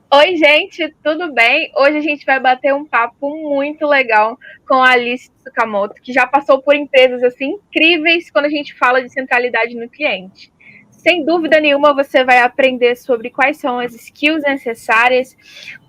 Oi, gente, tudo bem? Hoje a gente vai bater um papo muito legal com a Alice Tsukamoto, que já passou por empresas assim incríveis quando a gente fala de centralidade no cliente. Sem dúvida nenhuma, você vai aprender sobre quais são as skills necessárias,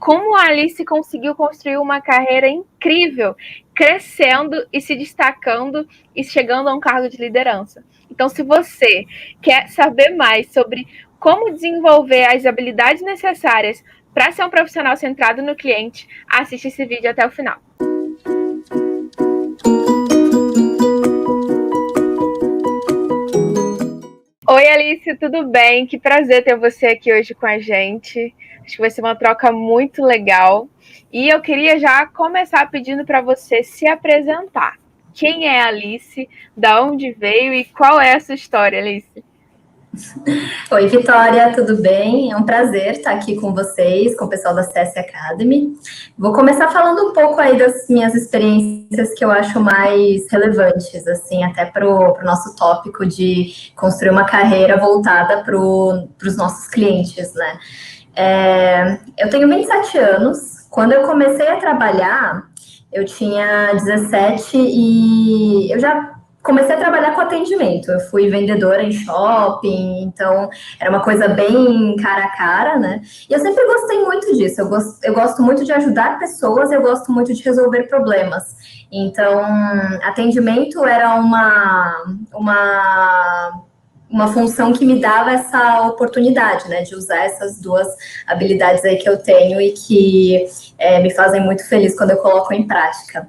como a Alice conseguiu construir uma carreira incrível, crescendo e se destacando e chegando a um cargo de liderança. Então, se você quer saber mais sobre como desenvolver as habilidades necessárias para ser um profissional centrado no cliente, assiste esse vídeo até o final. Oi, Alice, tudo bem? Que prazer ter você aqui hoje com a gente. Acho que vai ser uma troca muito legal. E eu queria já começar pedindo para você se apresentar. Quem é a Alice? Da onde veio e qual é a sua história, Alice? Oi, Vitória, tudo bem? É um prazer estar aqui com vocês, com o pessoal da CS Academy. Vou começar falando um pouco aí das minhas experiências que eu acho mais relevantes, assim, até para o nosso tópico de construir uma carreira voltada para os nossos clientes, né? Eu tenho 27 anos. Quando eu comecei a trabalhar, eu tinha 17 e eu já comecei a trabalhar com atendimento. Eu fui vendedora em shopping, então era uma coisa bem cara a cara, né? E eu sempre gostei muito disso. Eu gosto muito de ajudar pessoas, eu gosto muito de resolver problemas. Então, atendimento era uma função que me dava essa oportunidade, né, de usar essas duas habilidades aí que eu tenho e que me fazem muito feliz quando eu coloco em prática.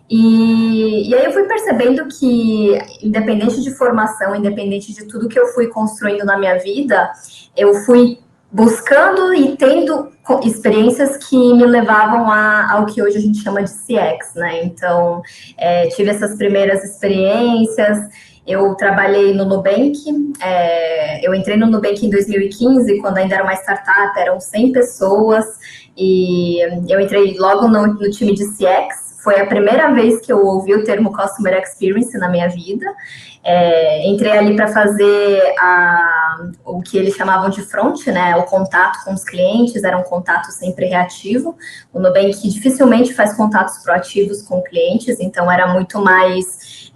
E aí eu fui percebendo que, independente de formação, independente de tudo que eu fui construindo na minha vida, eu fui buscando e tendo experiências que me levavam ao que hoje a gente chama de CX, né? Então, tive essas primeiras experiências. Eu trabalhei no Nubank, eu entrei no Nubank em 2015, quando ainda era uma startup, eram 100 pessoas, e eu entrei logo no time de CX. Foi a primeira vez que eu ouvi o termo Customer Experience na minha vida. Entrei ali para fazer o que eles chamavam de front, né? O contato com os clientes, era um contato sempre reativo. O Nubank dificilmente faz contatos proativos com clientes, então era muito mais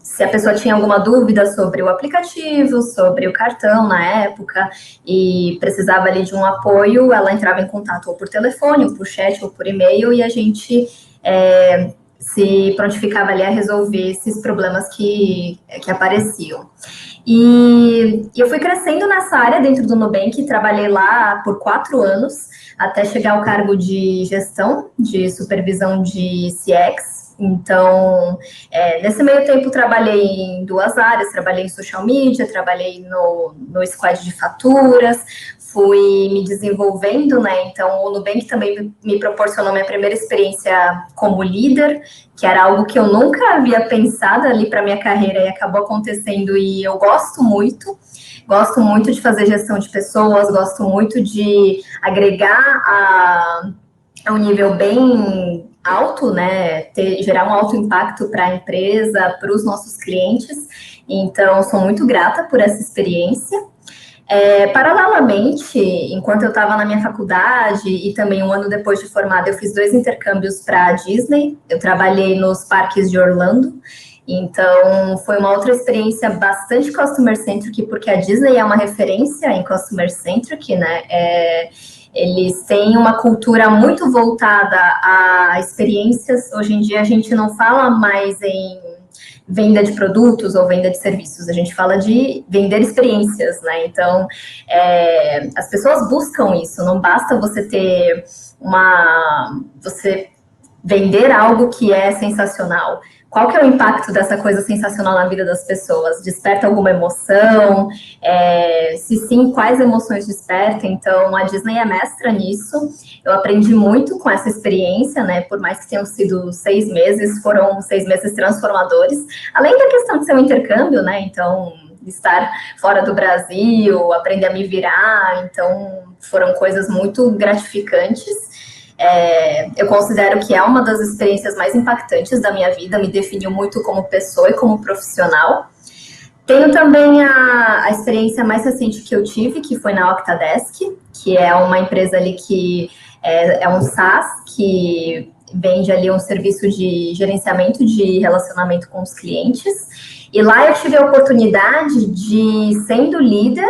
se a pessoa tinha alguma dúvida sobre o aplicativo, sobre o cartão na época, e precisava ali de um apoio, ela entrava em contato ou por telefone, ou por chat, ou por e-mail, e a gente se prontificava ali a resolver esses problemas que apareciam. E eu fui crescendo nessa área dentro do Nubank, trabalhei lá por 4 anos, até chegar ao cargo de gestão, de supervisão de CX. Então, nesse meio tempo, trabalhei em duas áreas, trabalhei em social media, trabalhei no squad de faturas, fui me desenvolvendo, né? Então, o Nubank também me proporcionou minha primeira experiência como líder, que era algo que eu nunca havia pensado ali para minha carreira e acabou acontecendo, e eu gosto muito. Gosto muito de fazer gestão de pessoas, gosto muito de agregar a um nível bem alto, né? Gerar um alto impacto para a empresa, para os nossos clientes. Então, sou muito grata por essa experiência. Paralelamente, enquanto eu estava na minha faculdade e também um ano depois de formada, eu fiz 2 intercâmbios para a Disney. Eu trabalhei nos parques de Orlando. Então, foi uma outra experiência bastante customer-centric, porque a Disney é uma referência em customer-centric, né? Eles têm uma cultura muito voltada a experiências. Hoje em dia, a gente não fala mais em venda de produtos ou venda de serviços, a gente fala de vender experiências, né? Então, as pessoas buscam isso, não basta você ter você vender algo que é sensacional. Qual que é o impacto dessa coisa sensacional na vida das pessoas? Desperta alguma emoção? Se sim, quais emoções desperta? Então, a Disney é mestra nisso. Eu aprendi muito com essa experiência, né? Por mais que tenham sido 6 meses, foram 6 meses transformadores. Além da questão de ser um intercâmbio, né? Então, estar fora do Brasil, aprender a me virar. Então, foram coisas muito gratificantes. Eu considero que é uma das experiências mais impactantes da minha vida, me definiu muito como pessoa e como profissional. Tenho também a experiência mais recente que eu tive, que foi na Octadesk, que é uma empresa ali que é um SaaS, que vende ali um serviço de gerenciamento de relacionamento com os clientes. E lá eu tive a oportunidade de, sendo líder,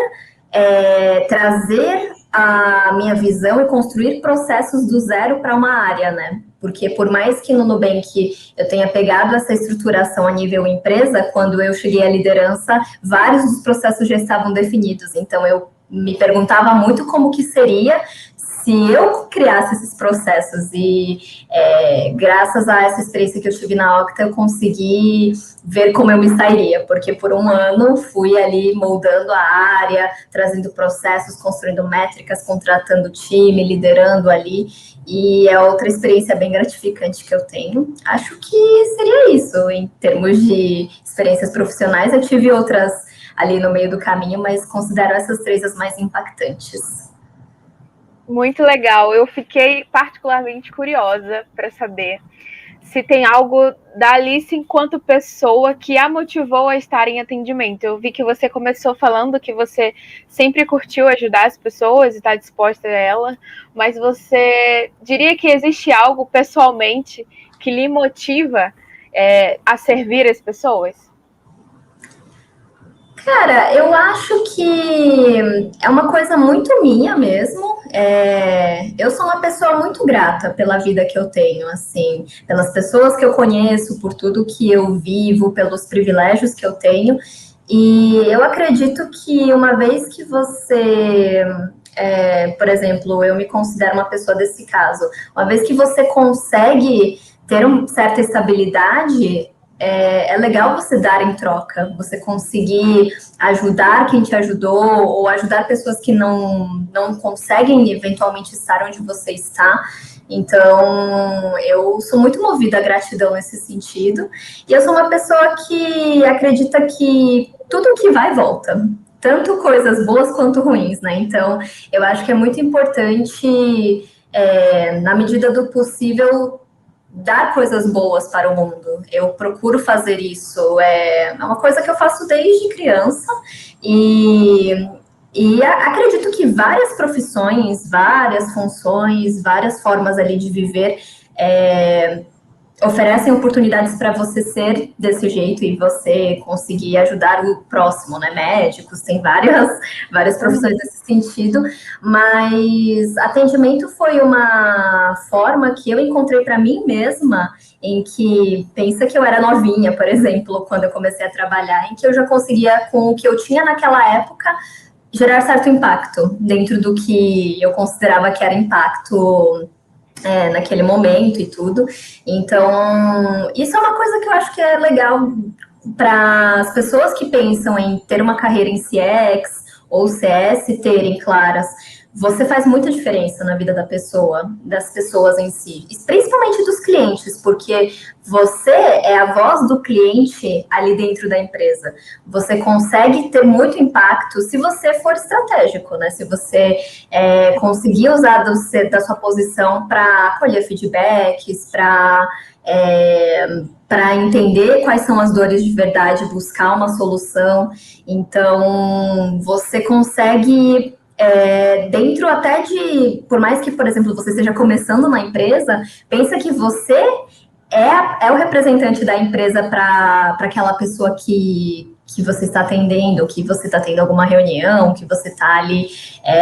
trazer a minha visão e construir processos do zero para uma área, né? Porque por mais que no Nubank eu tenha pegado essa estruturação a nível empresa, quando eu cheguei à liderança, vários dos processos já estavam definidos. Então eu me perguntava muito como que seria se eu criasse esses processos e graças a essa experiência que eu tive na Octa, eu consegui ver como eu me sairia, porque por um ano fui ali moldando a área, trazendo processos, construindo métricas, contratando time, liderando ali, e é outra experiência bem gratificante que eu tenho. Acho que seria isso, em termos de experiências profissionais, eu tive outras ali no meio do caminho, mas considero essas 3 as mais impactantes. Muito legal. Eu fiquei particularmente curiosa para saber se tem algo da Alice enquanto pessoa que a motivou a estar em atendimento. Eu vi que você começou falando que você sempre curtiu ajudar as pessoas e está disposta a ela, mas você diria que existe algo pessoalmente que lhe motiva a servir as pessoas? Cara, eu acho que é uma coisa muito minha mesmo. Eu sou uma pessoa muito grata pela vida que eu tenho, assim, pelas pessoas que eu conheço, por tudo que eu vivo, pelos privilégios que eu tenho. E eu acredito que uma vez que você, por exemplo, eu me considero uma pessoa desse caso, uma vez que você consegue ter uma certa estabilidade, é legal você dar em troca, você conseguir ajudar quem te ajudou ou ajudar pessoas que não conseguem eventualmente estar onde você está. Então, eu sou muito movida à gratidão nesse sentido. E eu sou uma pessoa que acredita que tudo que vai, volta. Tanto coisas boas quanto ruins, né? Então, eu acho que é muito importante, na medida do possível, dar coisas boas para o mundo. Eu procuro fazer isso. É uma coisa que eu faço desde criança e acredito que várias profissões, várias funções, várias formas ali de viver oferecem oportunidades para você ser desse jeito e você conseguir ajudar o próximo, né? Médicos, tem várias profissões nesse sentido, mas atendimento foi uma forma que eu encontrei para mim mesma, em que, pensa que eu era novinha, por exemplo, quando eu comecei a trabalhar, em que eu já conseguia, com o que eu tinha naquela época, gerar certo impacto dentro do que eu considerava que era impacto naquele momento e tudo. Então, isso é uma coisa que eu acho que é legal para as pessoas que pensam em ter uma carreira em CX ou CS terem claras. Você faz muita diferença na vida da pessoa, das pessoas em si, principalmente dos clientes, porque você é a voz do cliente ali dentro da empresa. Você consegue ter muito impacto se você for estratégico, né? Se você conseguir usar da sua posição para colher feedbacks, para entender quais são as dores de verdade, buscar uma solução. Então, você consegue dentro até de, por mais que, por exemplo, você esteja começando uma empresa, pensa que você é o representante da empresa para aquela pessoa que você está atendendo, que você está tendo alguma reunião, que você está ali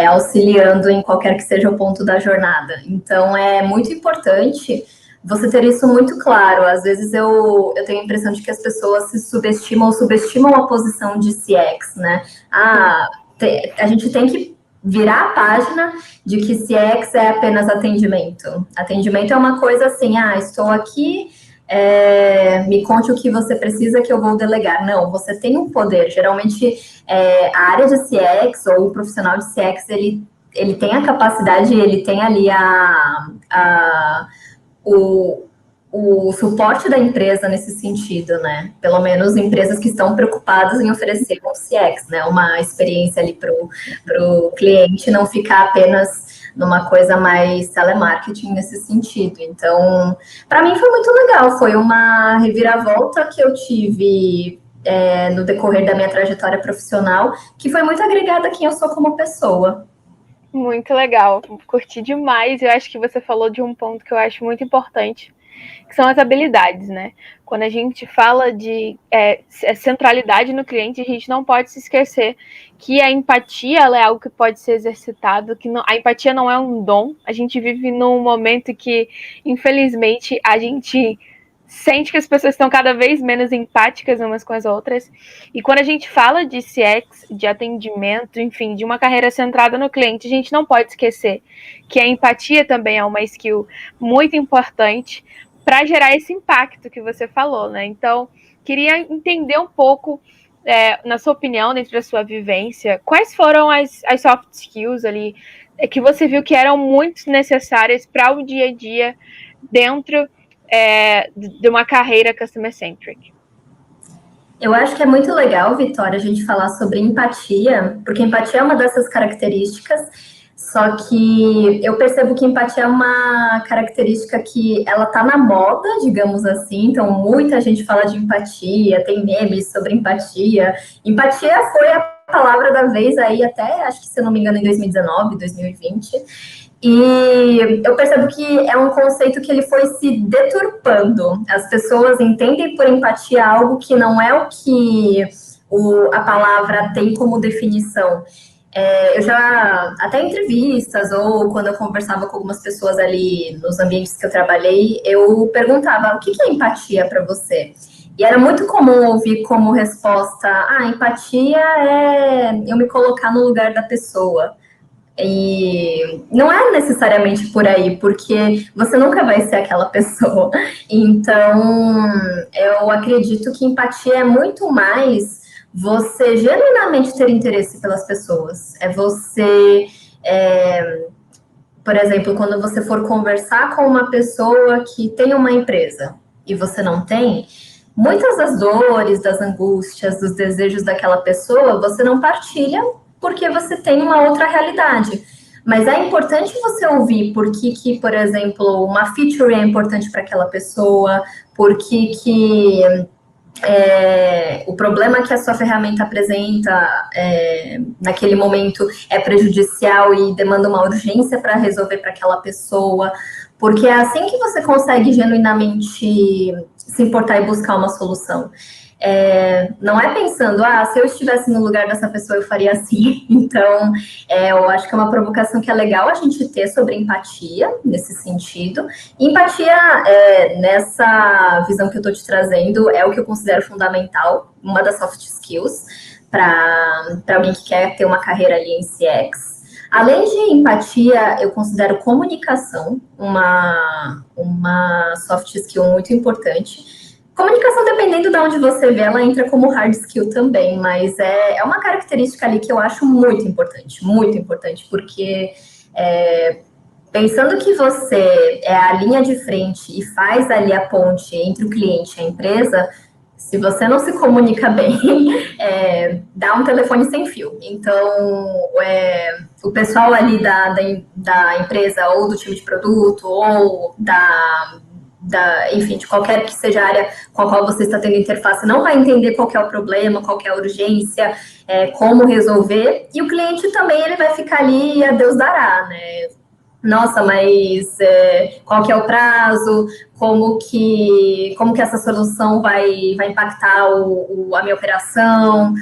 auxiliando em qualquer que seja o ponto da jornada. Então, é muito importante você ter isso muito claro. Às vezes eu tenho a impressão de que as pessoas se subestimam a posição de CX, né? A gente tem que virar a página de que CX é apenas atendimento. Atendimento é uma coisa assim, estou aqui, me conte o que você precisa que eu vou delegar. Não, você tem um poder. Geralmente, a área de CX ou o profissional de CX, ele tem a capacidade, ele tem ali o suporte da empresa nesse sentido, né? Pelo menos empresas que estão preocupadas em oferecer um CX, né? Uma experiência ali para o cliente, não ficar apenas numa coisa mais telemarketing nesse sentido. Então, para mim foi muito legal, foi uma reviravolta que eu tive no decorrer da minha trajetória profissional, que foi muito agregada a quem eu sou como pessoa. Muito legal, curti demais. Eu acho que você falou de um ponto que eu acho muito importante, que são as habilidades, né? Quando a gente fala de centralidade no cliente, a gente não pode se esquecer que a empatia ela é algo que pode ser exercitado, que não, a empatia não é um dom. A gente vive num momento que, infelizmente, a gente sente que as pessoas estão cada vez menos empáticas umas com as outras. E quando a gente fala de CX, de atendimento, enfim, de uma carreira centrada no cliente, a gente não pode esquecer que a empatia também é uma skill muito importante para gerar esse impacto que você falou, né? Então, queria entender um pouco, na sua opinião, dentro da sua vivência, quais foram as soft skills ali que você viu que eram muito necessárias para o dia a dia dentro de uma carreira customer-centric? Eu acho que é muito legal, Vitória, a gente falar sobre empatia, porque empatia é uma dessas características, só que eu percebo que empatia é uma característica que ela tá na moda, digamos assim, então muita gente fala de empatia, tem memes sobre empatia. Empatia foi a palavra da vez aí até, acho que se eu não me engano, em 2019, 2020. E eu percebo que é um conceito que ele foi se deturpando. As pessoas entendem por empatia algo que não é o que a palavra tem como definição. Eu já, até em entrevistas, ou quando eu conversava com algumas pessoas ali nos ambientes que eu trabalhei, eu perguntava, o que é empatia para você? E era muito comum ouvir como resposta, empatia é eu me colocar no lugar da pessoa. E não é necessariamente por aí, porque você nunca vai ser aquela pessoa. Então, eu acredito que empatia é muito mais você genuinamente ter interesse pelas pessoas. É você, por exemplo, quando você for conversar com uma pessoa que tem uma empresa e você não tem, muitas das dores, das angústias, dos desejos daquela pessoa, você não partilha porque você tem uma outra realidade. Mas é importante você ouvir por que, por exemplo, uma feature é importante para aquela pessoa, por que o problema que a sua ferramenta apresenta naquele momento é prejudicial e demanda uma urgência para resolver para aquela pessoa, porque é assim que você consegue genuinamente se importar e buscar uma solução. Não é pensando, se eu estivesse no lugar dessa pessoa, eu faria assim. Então, eu acho que é uma provocação que é legal a gente ter sobre empatia, nesse sentido. Empatia, nessa visão que eu estou te trazendo, é o que eu considero fundamental, uma das soft skills, para alguém que quer ter uma carreira ali em CX. Além de empatia, eu considero comunicação uma soft skill muito importante. Comunicação, dependendo de onde você vê, ela entra como hard skill também, mas é uma característica ali que eu acho muito importante, porque pensando que você é a linha de frente e faz ali a ponte entre o cliente e a empresa, se você não se comunica bem, dá um telefone sem fio. Então, o pessoal ali da empresa, ou do time de produto, ou enfim, de qualquer que seja a área com a qual você está tendo interface, não vai entender qual é o problema, qual é a urgência, como resolver, e o cliente também ele vai ficar ali e a Deus dará, né? Nossa, mas qual que é o prazo? Como que essa solução vai impactar a minha operação?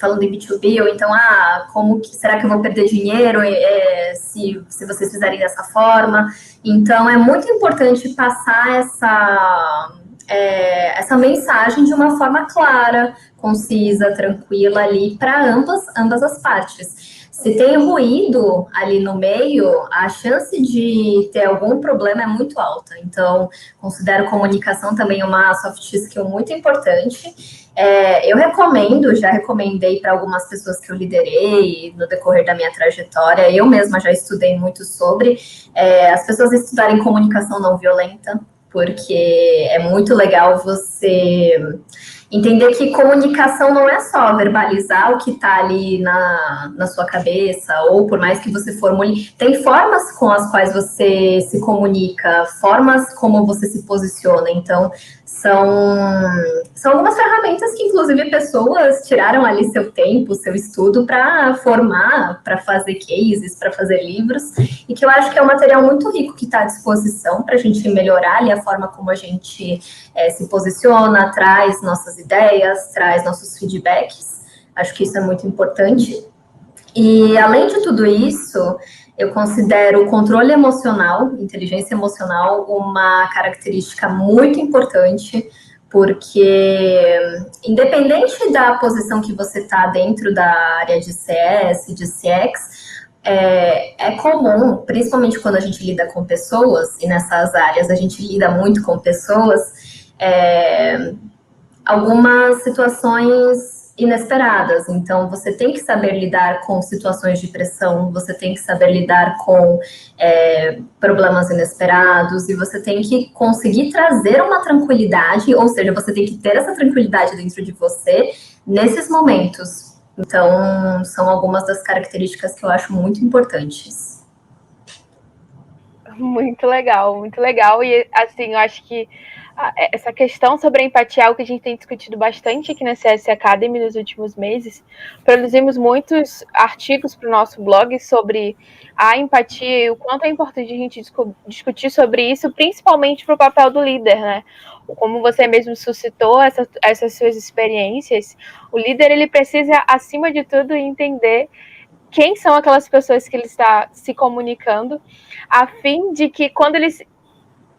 Falando em B2B, ou então, como que será que eu vou perder dinheiro se vocês fizerem dessa forma? Então, é muito importante passar essa mensagem de uma forma clara, concisa, tranquila ali para ambas as partes. Se tem ruído ali no meio, a chance de ter algum problema é muito alta. Então, considero comunicação também uma soft skill muito importante. Eu já recomendei para algumas pessoas que eu liderei no decorrer da minha trajetória, eu mesma já estudei muito sobre, as pessoas estudarem comunicação não violenta, porque é muito legal você Entender que comunicação não é só verbalizar o que está ali na sua cabeça, ou por mais que você formule, tem formas com as quais você se comunica, formas como você se posiciona. Então, são algumas ferramentas que, inclusive, pessoas tiraram ali seu tempo, seu estudo para formar, para fazer cases, para fazer livros, e que eu acho que é um material muito rico que está à disposição para a gente melhorar ali a forma como a gente se posiciona, traz nossas ideias, traz nossos feedbacks. Acho que isso é muito importante. E, além de tudo isso, eu considero o controle emocional, inteligência emocional, uma característica muito importante, porque, independente da posição que você está dentro da área de CS, de CX, é comum, principalmente quando a gente lida com pessoas, e nessas áreas a gente lida muito com pessoas, algumas situações inesperadas. Então, você tem que saber lidar com situações de pressão, você tem que saber lidar com problemas inesperados, e você tem que conseguir trazer uma tranquilidade, ou seja, você tem que ter essa tranquilidade dentro de você nesses momentos. Então, são algumas das características que eu acho muito importantes. Muito legal, muito legal. E, assim, eu acho que essa questão sobre a empatia é algo que a gente tem discutido bastante aqui na CS Academy nos últimos meses. Produzimos muitos artigos para o nosso blog sobre a empatia e o quanto é importante a gente discutir sobre isso, principalmente para o papel do líder, né? Como você mesmo suscitou essas suas experiências, o líder ele precisa, acima de tudo, entender quem são aquelas pessoas que ele está se comunicando, a fim de que quando ele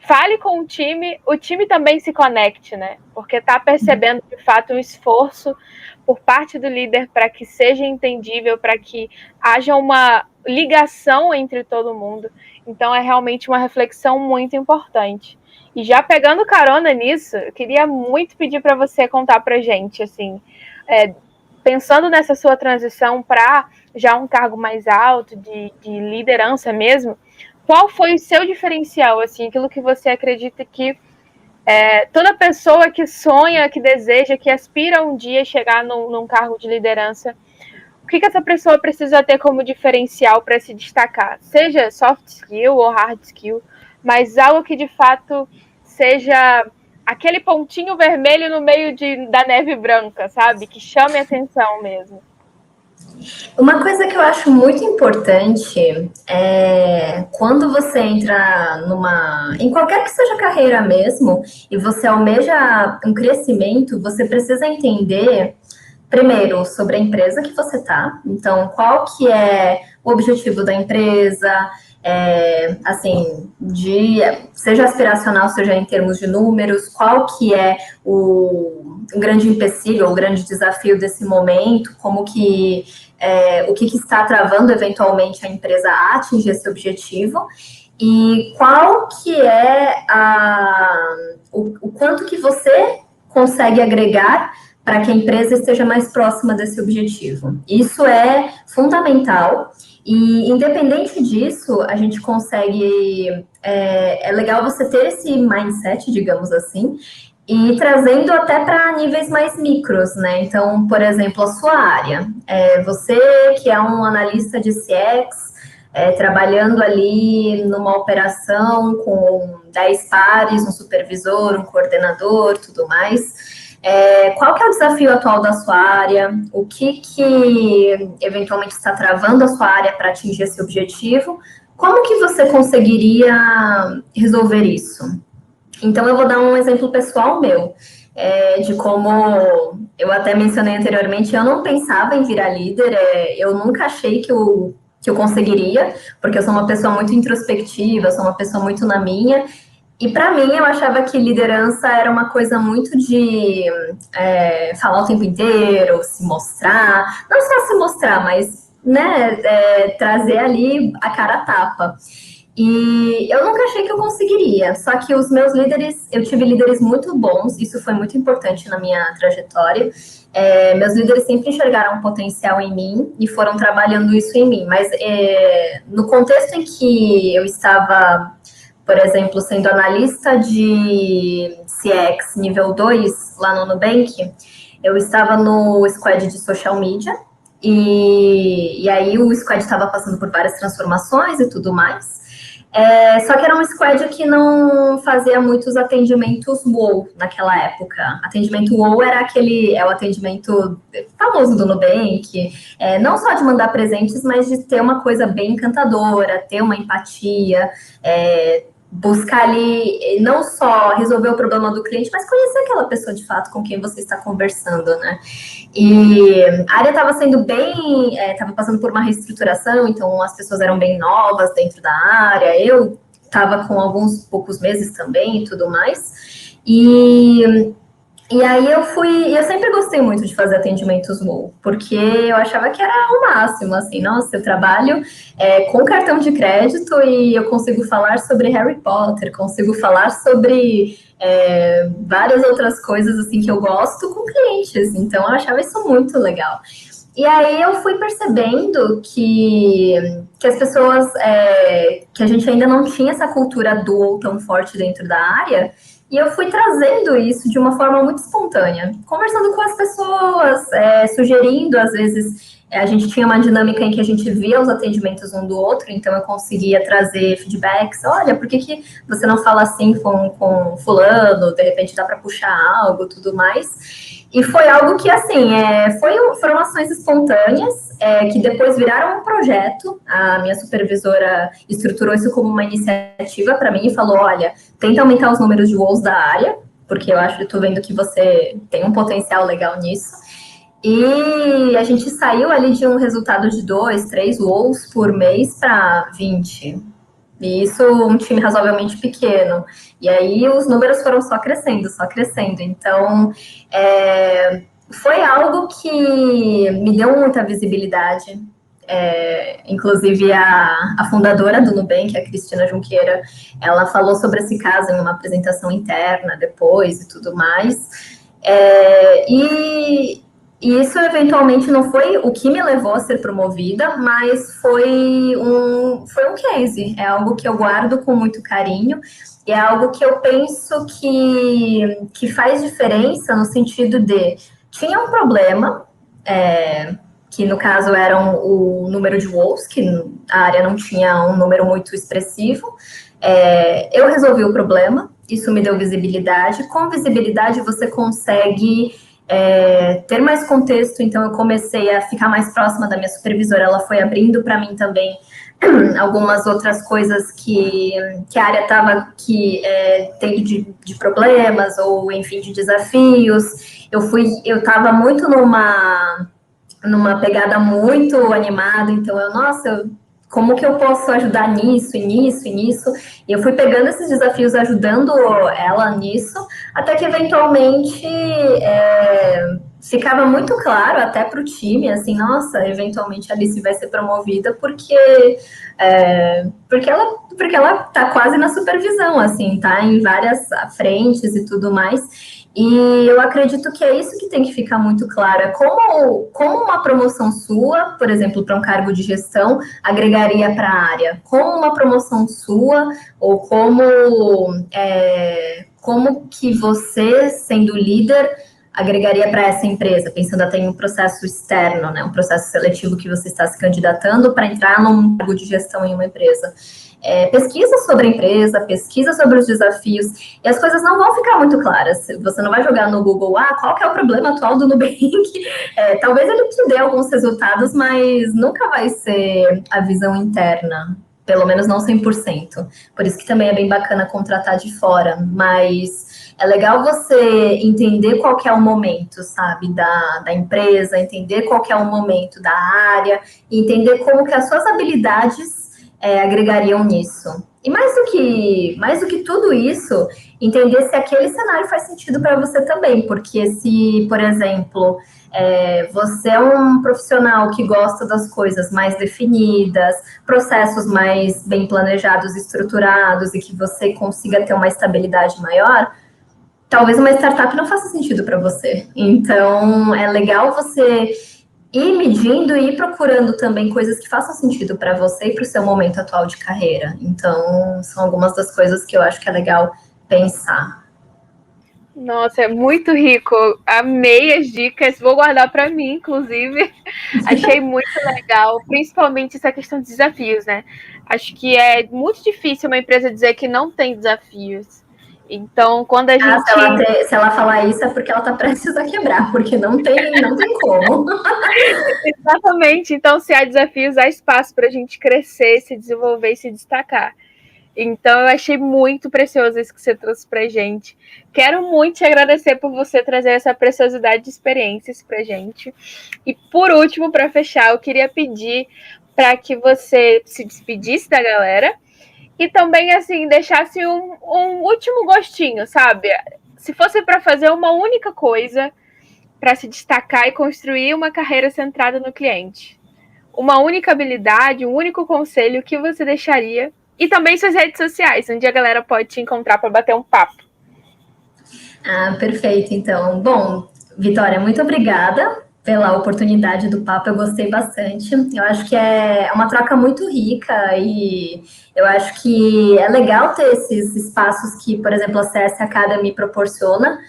fale com o time também se conecte, né? Porque está percebendo, de fato, um esforço por parte do líder para que seja entendível, para que haja uma ligação entre todo mundo. Então, é realmente uma reflexão muito importante. E já pegando carona nisso, eu queria muito pedir para você contar para a gente, assim, pensando nessa sua transição para já um cargo mais alto, de liderança mesmo, qual foi o seu diferencial, assim, aquilo que você acredita que toda pessoa que sonha, que deseja, que aspira um dia chegar num cargo de liderança, o que essa pessoa precisa ter como diferencial para se destacar? Seja soft skill ou hard skill, mas algo que de fato seja aquele pontinho vermelho no meio da neve branca, sabe? Que chame a atenção mesmo. Uma coisa que eu acho muito importante é quando você entra em qualquer que seja a carreira mesmo, e você almeja um crescimento, você precisa entender, primeiro, sobre a empresa que você está. Então, qual que é o objetivo da empresa, assim, seja aspiracional, seja em termos de números, qual que é o grande empecilho, o grande desafio desse momento, como que o que está travando eventualmente a empresa a atingir esse objetivo, e qual que é o quanto que você consegue agregar para que a empresa esteja mais próxima desse objetivo. Isso é fundamental, e independente disso, a gente consegue... É legal você ter esse mindset, digamos assim, e trazendo até para níveis mais micros, né? Então, por exemplo, a sua área. Você que é um analista de CX, trabalhando ali numa operação com 10 pares, um supervisor, um coordenador, tudo mais. Qual que é o desafio atual da sua área? O que eventualmente está travando a sua área para atingir esse objetivo? Como que você conseguiria resolver isso? Então, eu vou dar um exemplo pessoal meu, de como eu até mencionei anteriormente, eu não pensava em virar líder, eu nunca achei que eu conseguiria, porque eu sou uma pessoa muito introspectiva, sou uma pessoa muito na minha, e para mim eu achava que liderança era uma coisa muito de falar o tempo inteiro, se mostrar, não só se mostrar, mas né, trazer ali a cara a tapa. E eu nunca achei que eu conseguiria, só que os meus líderes, eu tive líderes muito bons, isso foi muito importante na minha trajetória. Meus líderes sempre enxergaram um potencial em mim e foram trabalhando isso em mim, mas no contexto em que eu estava por exemplo, sendo analista de CX nível 2 lá no Nubank, eu estava no squad de social media, e aí o squad estava passando por várias transformações e tudo mais. Só que era um squad que não fazia muitos atendimentos WOW naquela época. Atendimento WOW era o atendimento famoso do Nubank, não só de mandar presentes, mas de ter uma coisa bem encantadora, ter uma empatia, buscar ali não só resolver o problema do cliente, mas conhecer aquela pessoa de fato com quem você está conversando, né? E a área estava sendo bem, estava passando por uma reestruturação, então as pessoas eram bem novas dentro da área, eu estava com alguns poucos meses também e tudo mais, e aí eu sempre gostei muito de fazer atendimentos WOW, porque eu achava que era o máximo, assim, nossa, eu trabalho com cartão de crédito e eu consigo falar sobre Harry Potter, consigo falar sobre várias outras coisas, assim, que eu gosto com clientes, então eu achava isso muito legal. E aí eu fui percebendo que as pessoas, que a gente ainda não tinha essa cultura dual tão forte dentro da área, e eu fui trazendo isso de uma forma muito espontânea, conversando com as pessoas, sugerindo, às vezes, a gente tinha uma dinâmica em que a gente via os atendimentos um do outro, então eu conseguia trazer feedbacks, olha, por que você não fala assim com fulano, de repente dá para puxar algo, tudo mais. E foi algo que, assim, foram ações espontâneas, que depois viraram um projeto. A minha supervisora estruturou isso como uma iniciativa para mim e falou, olha, tenta aumentar os números de WOWs da área, porque eu estou vendo que você tem um potencial legal nisso. E a gente saiu ali de um resultado de 2, 3 WOWs por mês para 20. E isso um time razoavelmente pequeno. E aí os números foram só crescendo, só crescendo. Então, foi algo que me deu muita visibilidade. Inclusive, a fundadora do Nubank, a Cristina Junqueira, ela falou sobre esse caso em uma apresentação interna depois e tudo mais. E isso, eventualmente, não foi o que me levou a ser promovida, mas foi um case. É algo que eu guardo com muito carinho e é algo que eu penso que faz diferença no sentido de... Tinha um problema, que no caso era o número de WOWs, que a área não tinha um número muito expressivo. Eu resolvi o problema, isso me deu visibilidade. Com visibilidade, você consegue... ter mais contexto, então eu comecei a ficar mais próxima da minha supervisora, ela foi abrindo para mim também algumas outras coisas que a área estava tendo de problemas, ou enfim, de desafios. Eu estava muito numa pegada muito animada, então como que eu posso ajudar nisso, e nisso, e nisso? E eu fui pegando esses desafios, ajudando ela nisso, até que eventualmente ficava muito claro até para o time, assim, nossa, eventualmente a Alice vai ser promovida porque ela está quase na supervisão, assim, tá em várias frentes e tudo mais. E eu acredito que é isso que tem que ficar muito claro. Como uma promoção sua, por exemplo, para um cargo de gestão, agregaria para a área? Como uma promoção sua, ou como que você, sendo líder, agregaria para essa empresa, pensando até em um processo externo, né? Um processo seletivo que você está se candidatando para entrar num cargo de gestão em uma empresa. Pesquisa sobre a empresa, pesquisa sobre os desafios, e as coisas não vão ficar muito claras. Você não vai jogar no Google, qual que é o problema atual do Nubank? Talvez ele te dê alguns resultados, mas nunca vai ser a visão interna, pelo menos não 100%. Por isso que também é bem bacana contratar de fora, mas é legal você entender qual que é o momento, sabe, da empresa, entender qual que é o momento da área, entender como que as suas habilidades agregariam nisso. E mais do que tudo isso, entender se aquele cenário faz sentido para você também, porque se, por exemplo, você é um profissional que gosta das coisas mais definidas, processos mais bem planejados, estruturados, e que você consiga ter uma estabilidade maior, talvez uma startup não faça sentido para você. Então, é legal você ir medindo e ir procurando também coisas que façam sentido para você e para o seu momento atual de carreira. Então, são algumas das coisas que eu acho que é legal pensar. Nossa, é muito rico. Amei as dicas. Vou guardar para mim, inclusive. Achei muito legal, principalmente essa questão de desafios, né? Acho que é muito difícil uma empresa dizer que não tem desafios. Então, quando a gente. Se ela falar isso é porque ela está prestes a quebrar, porque não tem como. Exatamente. Então, se há desafios, há espaço para a gente crescer, se desenvolver e se destacar. Então, eu achei muito precioso isso que você trouxe pra gente. Quero muito te agradecer por você trazer essa preciosidade de experiências pra gente. E, por último, para fechar, eu queria pedir para que você se despedisse da galera e também, assim, deixasse um último gostinho, sabe? Se fosse para fazer uma única coisa para se destacar e construir uma carreira centrada no cliente, uma única habilidade, um único conselho que você deixaria? E também suas redes sociais, onde a galera pode te encontrar para bater um papo. Ah, perfeito. Então, bom, Vitória, muito obrigada pela oportunidade do papo, eu gostei bastante. Eu acho que é uma troca muito rica e eu acho que é legal ter esses espaços que, por exemplo, a CS Academy proporciona.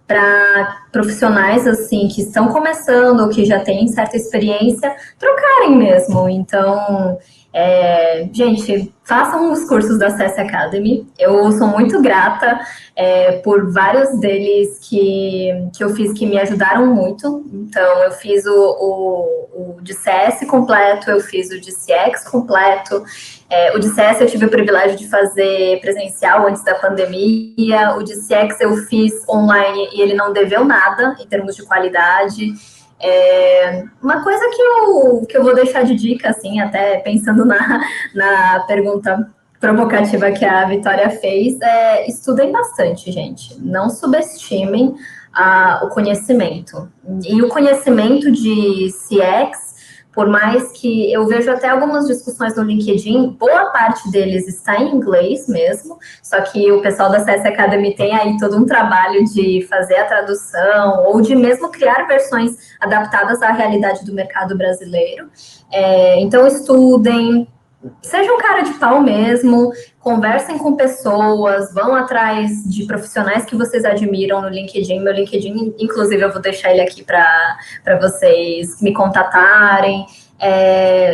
Para profissionais assim que estão começando ou que já têm certa experiência trocarem mesmo. Então, gente, façam os cursos da CS Academy. Eu sou muito grata por vários deles que eu fiz que me ajudaram muito. Então, eu fiz o de CS completo, eu fiz o de CX completo. O de CS eu tive o privilégio de fazer presencial antes da pandemia. O de CX eu fiz online e ele não deveu nada em termos de qualidade. Uma coisa que eu vou deixar de dica, assim, até pensando na pergunta provocativa que a Vitória fez, estudem bastante, gente. Não subestimem o conhecimento. E o conhecimento de CX, por mais que eu vejo até algumas discussões no LinkedIn, boa parte deles está em inglês mesmo, só que o pessoal da CS Academy tem aí todo um trabalho de fazer a tradução ou de mesmo criar versões adaptadas à realidade do mercado brasileiro. Então, estudem, sejam cara de pau mesmo, conversem com pessoas, vão atrás de profissionais que vocês admiram no LinkedIn. Meu LinkedIn, inclusive, eu vou deixar ele aqui para vocês me contatarem.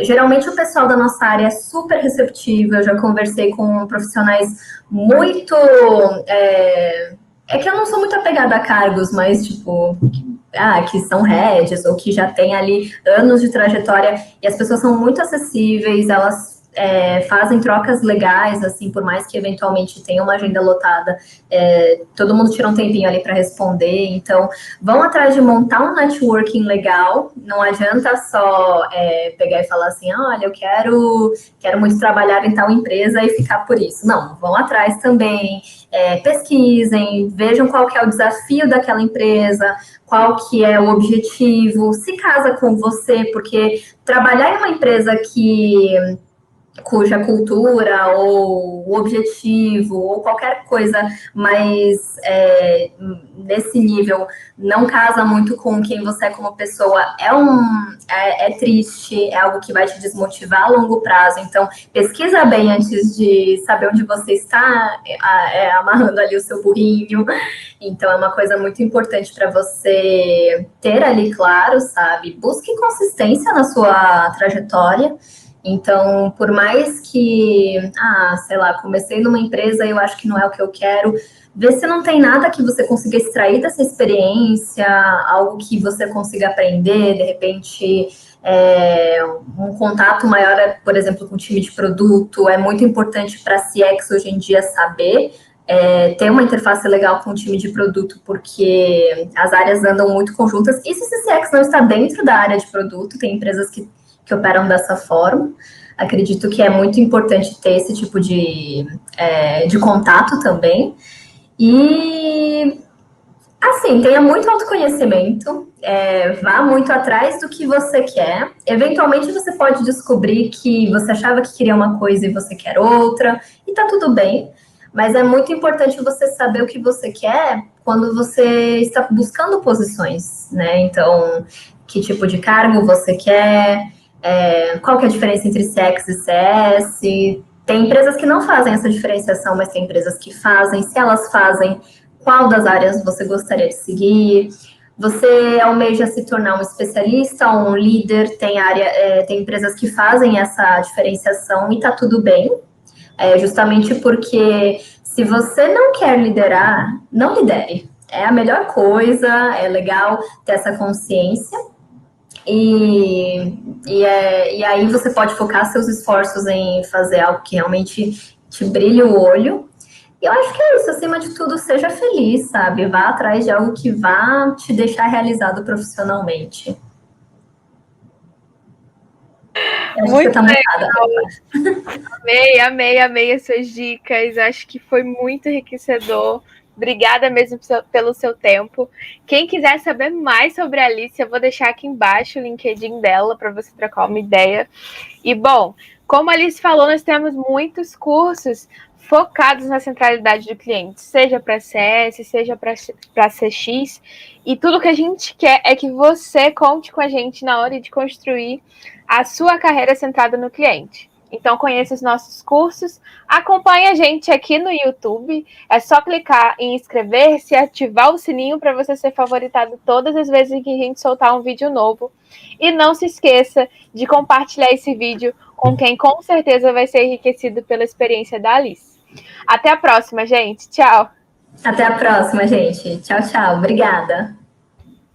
Geralmente o pessoal da nossa área é super receptivo, eu já conversei com profissionais muito... que eu não sou muito apegada a cargos, mas tipo... que são heads ou que já têm ali anos de trajetória e as pessoas são muito acessíveis, elas fazem trocas legais, assim, por mais que eventualmente tenha uma agenda lotada, todo mundo tira um tempinho ali para responder, então vão atrás de montar um networking legal, não adianta só pegar e falar assim, olha, eu quero muito trabalhar em tal empresa e ficar por isso, não, vão atrás também, pesquisem, vejam qual que é o desafio daquela empresa, qual que é o objetivo, se casa com você, porque trabalhar em uma empresa cuja cultura ou objetivo ou qualquer coisa mais nesse nível não casa muito com quem você é como pessoa, é triste, é algo que vai te desmotivar a longo prazo. Então, pesquisa bem antes de saber onde você está amarrando ali o seu burrinho. Então, é uma coisa muito importante para você ter ali claro, sabe? Busque consistência na sua trajetória. Então, por mais que, sei lá, comecei numa empresa e eu acho que não é o que eu quero, vê se não tem nada que você consiga extrair dessa experiência, algo que você consiga aprender, de repente, um contato maior, por exemplo, com o time de produto, é muito importante para a CX hoje em dia saber, ter uma interface legal com o time de produto, porque as áreas andam muito conjuntas, e se o CX não está dentro da área de produto, tem empresas que operam dessa forma. Acredito que é muito importante ter esse tipo de contato também. E, assim, tenha muito autoconhecimento, vá muito atrás do que você quer. Eventualmente, você pode descobrir que você achava que queria uma coisa e você quer outra, e tá tudo bem. Mas é muito importante você saber o que você quer quando você está buscando posições, né? Então, que tipo de cargo você quer, qual que é a diferença entre CX e CS. Tem empresas que não fazem essa diferenciação, mas tem empresas que fazem. Se elas fazem, qual das áreas você gostaria de seguir? Você almeja se tornar um especialista ou um líder? Tem empresas que fazem essa diferenciação e tá tudo bem. Justamente porque se você não quer liderar, não lidere. É a melhor coisa, é legal ter essa consciência. E aí você pode focar seus esforços em fazer algo que realmente te brilhe o olho. E eu acho que é isso, acima de tudo, seja feliz, sabe? Vá atrás de algo que vá te deixar realizado profissionalmente. Eu acho que você Muito tá mutada. legal. Amei as suas dicas. Acho que foi muito enriquecedor. Obrigada mesmo pelo seu tempo. Quem quiser saber mais sobre a Alice, eu vou deixar aqui embaixo o LinkedIn dela para você trocar uma ideia. E, bom, como a Alice falou, nós temos muitos cursos focados na centralidade do cliente, seja para CS, seja para CX. E tudo que a gente quer é que você conte com a gente na hora de construir a sua carreira centrada no cliente. Então, conheça os nossos cursos, acompanhe a gente aqui no YouTube. É só clicar em inscrever-se e ativar o sininho para você ser favoritado todas as vezes que a gente soltar um vídeo novo. E não se esqueça de compartilhar esse vídeo com quem com certeza vai ser enriquecido pela experiência da Alice. Até a próxima, gente. Tchau. Até a próxima, gente. Tchau, tchau. Obrigada.